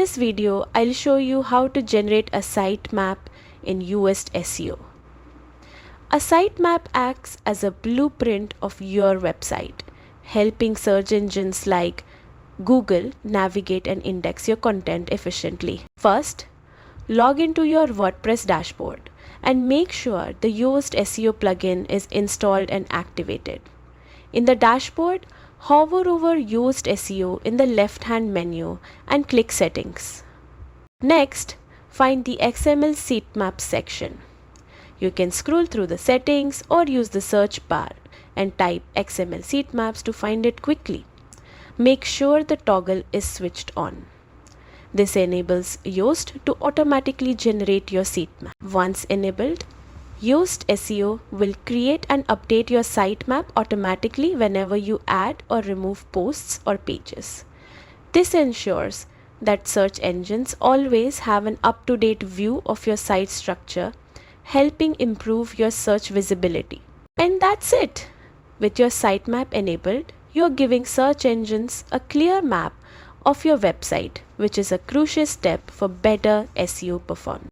this video, I'll show you how to generate a sitemap in Yoast SEO. A sitemap acts as a blueprint of your website, helping search engines like Google navigate and index your content efficiently. First, log into your WordPress dashboard and make sure the Yoast SEO plugin is installed and activated. In the dashboard, hover over Yoast SEO in the left-hand menu and click Settings. Next, find the XML Sitemap section. You can scroll through the settings or use the search bar and type XML Sitemaps to find it quickly. Make sure the toggle is switched on. This enables Yoast to automatically generate your sitemap. Once enabled, Yoast SEO will create and update your sitemap automatically whenever you add or remove posts or pages. This ensures that search engines always have an up-to-date view of your site structure, helping improve your search visibility. And that's it! With your sitemap enabled, you're giving search engines a clear map of your website, which is a crucial step for better SEO performance.